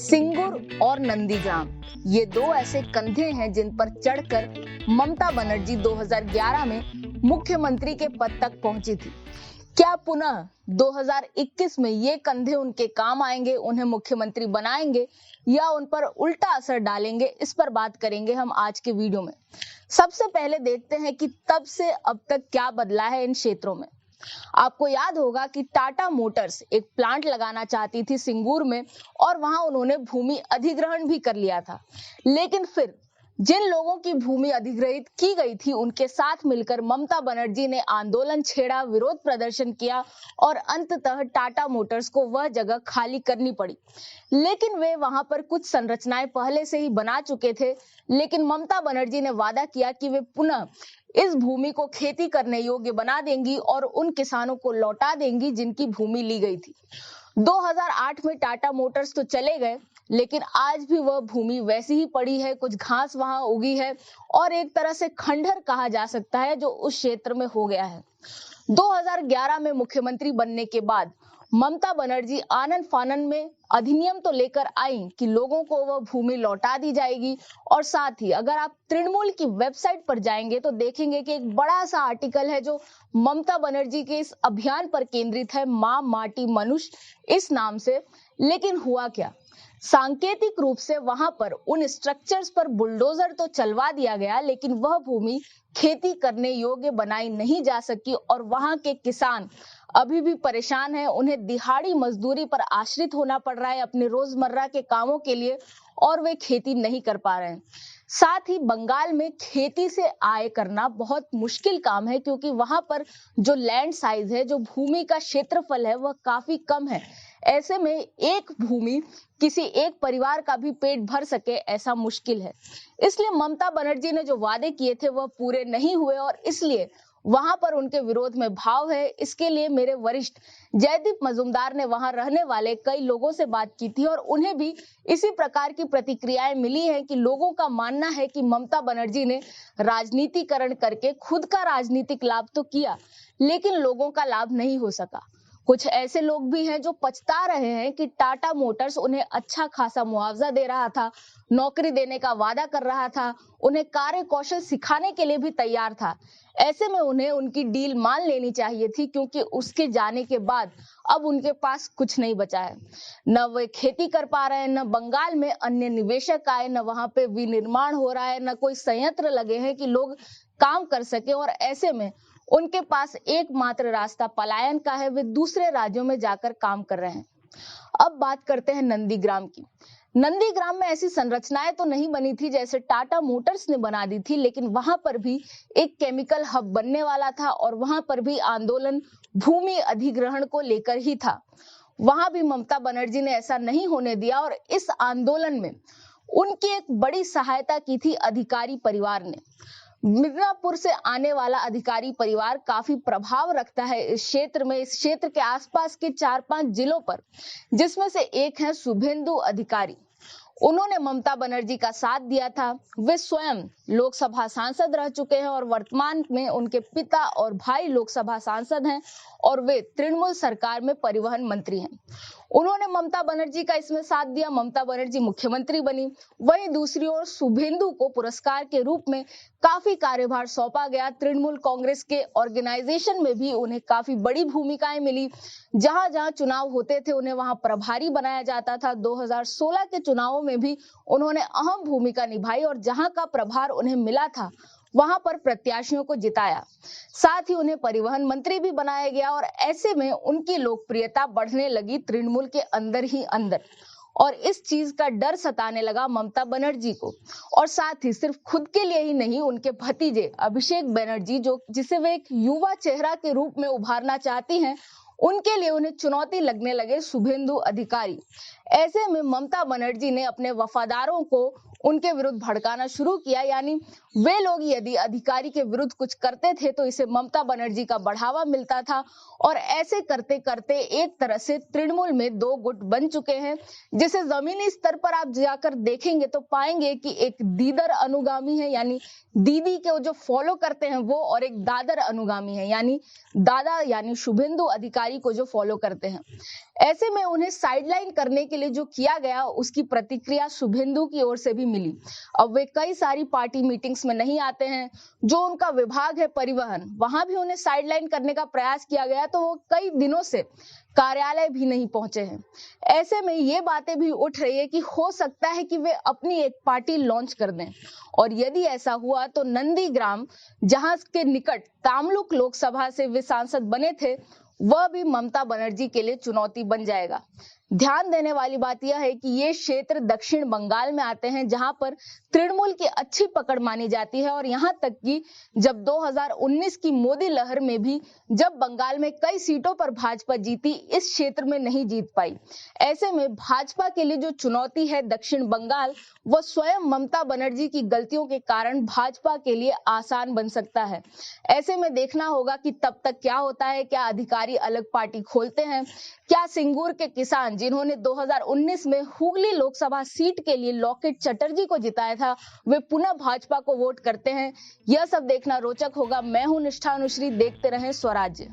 सिंगुर और नंदीग्राम ये दो ऐसे कंधे हैं जिन पर चढ़कर ममता बनर्जी 2011 में मुख्यमंत्री के पद तक पहुंची थी। क्या पुनः 2021 में ये कंधे उनके काम आएंगे, उन्हें मुख्यमंत्री बनाएंगे या उन पर उल्टा असर डालेंगे? इस पर बात करेंगे हम आज के वीडियो में। सबसे पहले देखते हैं कि तब से अब तक क्या बदला है इन क्षेत्रों में। आपको याद होगा कि टाटा मोटर्स एक प्लांट लगाना चाहती थी सिंगूर में और वहां उन्होंने भूमि अधिग्रहण भी कर लिया था। लेकिन फिर जिन लोगों की भूमि अधिग्रहित की गई थी उनके साथ मिलकर ममता बनर्जी ने आंदोलन छेड़ा, विरोध प्रदर्शन किया और अंततः टाटा मोटर्स को वह जगह खाली करनी पड़ी। लेकिन वे वहां पर कुछ संरचनाएं पहले से ही बना चुके थे। लेकिन ममता बनर्जी ने वादा किया कि वे पुनः इस भूमि को खेती करने योग्य बना देंगी और उन किसानों को लौटा देंगी जिनकी भूमि ली गई थी। 2008 में टाटा मोटर्स तो चले गए, लेकिन आज भी वह भूमि वैसी ही पड़ी है, कुछ घास वहां उगी है और एक तरह से खंडहर कहा जा सकता है जो उस क्षेत्र में हो गया है। 2011 में मुख्यमंत्री बनने के बाद ममता बनर्जी आनन फानन में अधिनियम तो लेकर आई कि लोगों को वह भूमि लौटा दी जाएगी। और साथ ही अगर आप तृणमूल की वेबसाइट पर जाएंगे तो देखेंगे कि एक बड़ा सा आर्टिकल है जो ममता बनर्जी के इस अभियान पर केंद्रित है, मां माटी मनुष्य इस नाम से। लेकिन हुआ क्या? सांकेतिक रूप से वहां पर उन स्ट्रक्चर्स पर बुलडोजर तो चलवा दिया गया, लेकिन वह भूमि खेती करने योग्य बनाई नहीं जा सकी और वहां के किसान अभी भी परेशान हैं। उन्हें दिहाड़ी मजदूरी पर आश्रित होना पड़ रहा है अपने रोजमर्रा के कामों के लिए और वे खेती नहीं कर पा रहे हैं। साथ ही बंगाल में खेती से आय करना बहुत मुश्किल काम है क्योंकि वहां पर जो लैंड साइज है, जो भूमि का क्षेत्रफल है, वह काफी कम है। ऐसे में एक भूमि किसी एक परिवार का भी पेट भर सके ऐसा मुश्किल है। इसलिए ममता बनर्जी ने जो वादे किए थे वह पूरे नहीं हुए और इसलिए वहां पर उनके विरोध में भाव है। इसके लिए मेरे वरिष्ठ जयदीप मजूमदार ने वहां रहने वाले कई लोगों से बात की थी और उन्हें भी इसी प्रकार की प्रतिक्रियाएं मिली हैं कि लोगों का मानना है कि ममता बनर्जी ने राजनीतिकरण करके खुद का राजनीतिक लाभ तो किया, लेकिन लोगों का लाभ नहीं हो सका। कुछ ऐसे लोग भी हैं जो पछता रहे हैं कि टाटा मोटर्स उन्हें अच्छा खासा मुआवजा दे रहा था, नौकरी देने का वादा कर रहा था, उन्हें कार्य कौशल सिखाने के लिए भी तैयार था। ऐसे में उन्हें उनकी डील मान लेनी चाहिए थी क्योंकि उसके जाने के बाद अब उनके पास कुछ नहीं बचा है। न वे खेती कर पा रहे हैं, न बंगाल में अन्य निवेशक आए, न वहां पे विनिर्माण हो रहा है, न कोई संयंत्र लगे हैं कि लोग काम कर सके। और ऐसे में उनके पास एकमात्र रास्ता पलायन का है, वे दूसरे राज्यों में जाकर काम कर रहे हैं। अब बात करते हैं नंदीग्राम की। नंदीग्राम में ऐसी संरचनाएं तो नहीं बनी थी जैसे टाटा मोटर्स ने बना दी थी, लेकिन वहां पर भी एक केमिकल हब बनने वाला था और वहां पर भी आंदोलन भूमि अधिग्रहण को लेकर ही था। वहां भी ममता बनर्जी ने ऐसा नहीं होने दिया और इस आंदोलन में उनकी एक बड़ी सहायता की थी अधिकारी परिवार ने। मिदनापुर से आने वाला अधिकारी परिवार काफी प्रभाव रखता है इस क्षेत्र में, इस क्षेत्र के आसपास के 4-5 जिलों पर, जिसमें से एक है शुभेंदु अधिकारी। उन्होंने ममता बनर्जी का साथ दिया था। वे स्वयं लोकसभा सांसद रह चुके हैं और वर्तमान में उनके पिता और भाई लोकसभा सांसद हैं और वे तृणमूल सरकार में परिवहन मंत्री हैं। उन्होंने ममता बनर्जी का इसमें साथ दिया, ममता बनर्जी मुख्यमंत्री बनी। वहीं दूसरी ओर शुभेंदु को पुरस्कार के रूप में काफी कार्यभार सौंपा गया। तृणमूल कांग्रेस के ऑर्गेनाइजेशन में भी उन्हें काफी बड़ी भूमिकाएं मिली। जहां जहां चुनाव होते थे उन्हें वहां प्रभारी बनाया जाता था। 2016 के चुनावों में भी उन्होंने अहम भूमिका निभाई और जहां का प्रभार उन्हें मिला था वहां पर प्रत्याशियों को जिताया। साथ ही उन्हें परिवहन मंत्री भी बनाया गया और ऐसे में उनकी लोकप्रियता बढ़ने लगी तृणमूल के अंदर ही अंदर और इस चीज का डर सताने लगा ममता बनर्जी को। और साथ ही सिर्फ खुद के लिए ही नहीं, उनके भतीजे अभिषेक बनर्जी जिसे वे एक युवा चेहरा के रूप में उभारना चाहती हैं, उनके लिए उन्हें चुनौती लगने लगे शुभेंदु अधिकारी। ऐसे में ममता बनर्जी ने अपने वफादारों को उनके विरुद्ध भड़काना शुरू किया। यानी वे लोग यदि अधिकारी के विरुद्ध कुछ करते थे तो इसे ममता बनर्जी का बढ़ावा मिलता था, और ऐसे करते करते एक तरह से तृणमूल में दो गुट बन चुके हैं, जिसे जमीनी स्तर पर आप जाकर देखेंगे तो पाएंगे कि एक दीदर अनुगामी है, यानी दीदी को जो फॉलो करते हैं वो, और एक दादर अनुगामी है, यानी दादा यानी शुभेंदु अधिकारी को जो फॉलो करते हैं। ऐसे में उन्हें साइडलाइन करने के लिए जो किया गया उसकी प्रतिक्रिया शुभेंदु की ओर से भी मिली। अब वे कई सारी पार्टी मीटिंग्स में नहीं आते हैं। जो उनका विभाग है परिवहन, वहां भी उन्हें साइडलाइन करने का प्रयास किया गया, तो वो कई दिनों से कार्यालय भी नहीं पहुंचे हैं। ऐसे में ये बातें भी उठ रही है कि हो सकता है कि वे अपनी एक पार्टी लॉन्च कर दें, और यदि ऐसा हुआ तो नंदीग्राम, जहां के निकट तामलुक लोकसभा से वे सांसद बने थे, वह भी ममता बनर्जी के लिए चुनौती बन जाएगा। ध्यान देने वाली बात यह है कि ये क्षेत्र दक्षिण बंगाल में आते हैं, जहां पर तृणमूल की अच्छी पकड़ मानी जाती है, और यहां तक कि जब 2019 की मोदी लहर में भी जब बंगाल में कई सीटों पर भाजपा जीती, इस क्षेत्र में नहीं जीत पाई। ऐसे में भाजपा के लिए जो चुनौती है दक्षिण बंगाल, वह स्वयं ममता बनर्जी की गलतियों के कारण भाजपा के लिए आसान बन सकता है। ऐसे में देखना होगा कि तब तक क्या होता है। क्या अधिकारी अलग पार्टी खोलते हैं? क्या सिंगूर के किसान जिन्होंने 2019 में हुगली लोकसभा सीट के लिए लॉकेट चटर्जी को जिताया था, वे पुनः भाजपा को वोट करते हैं? यह सब देखना रोचक होगा। मैं हूं निष्ठा अनुश्री, देखते रहें स्वराज्य।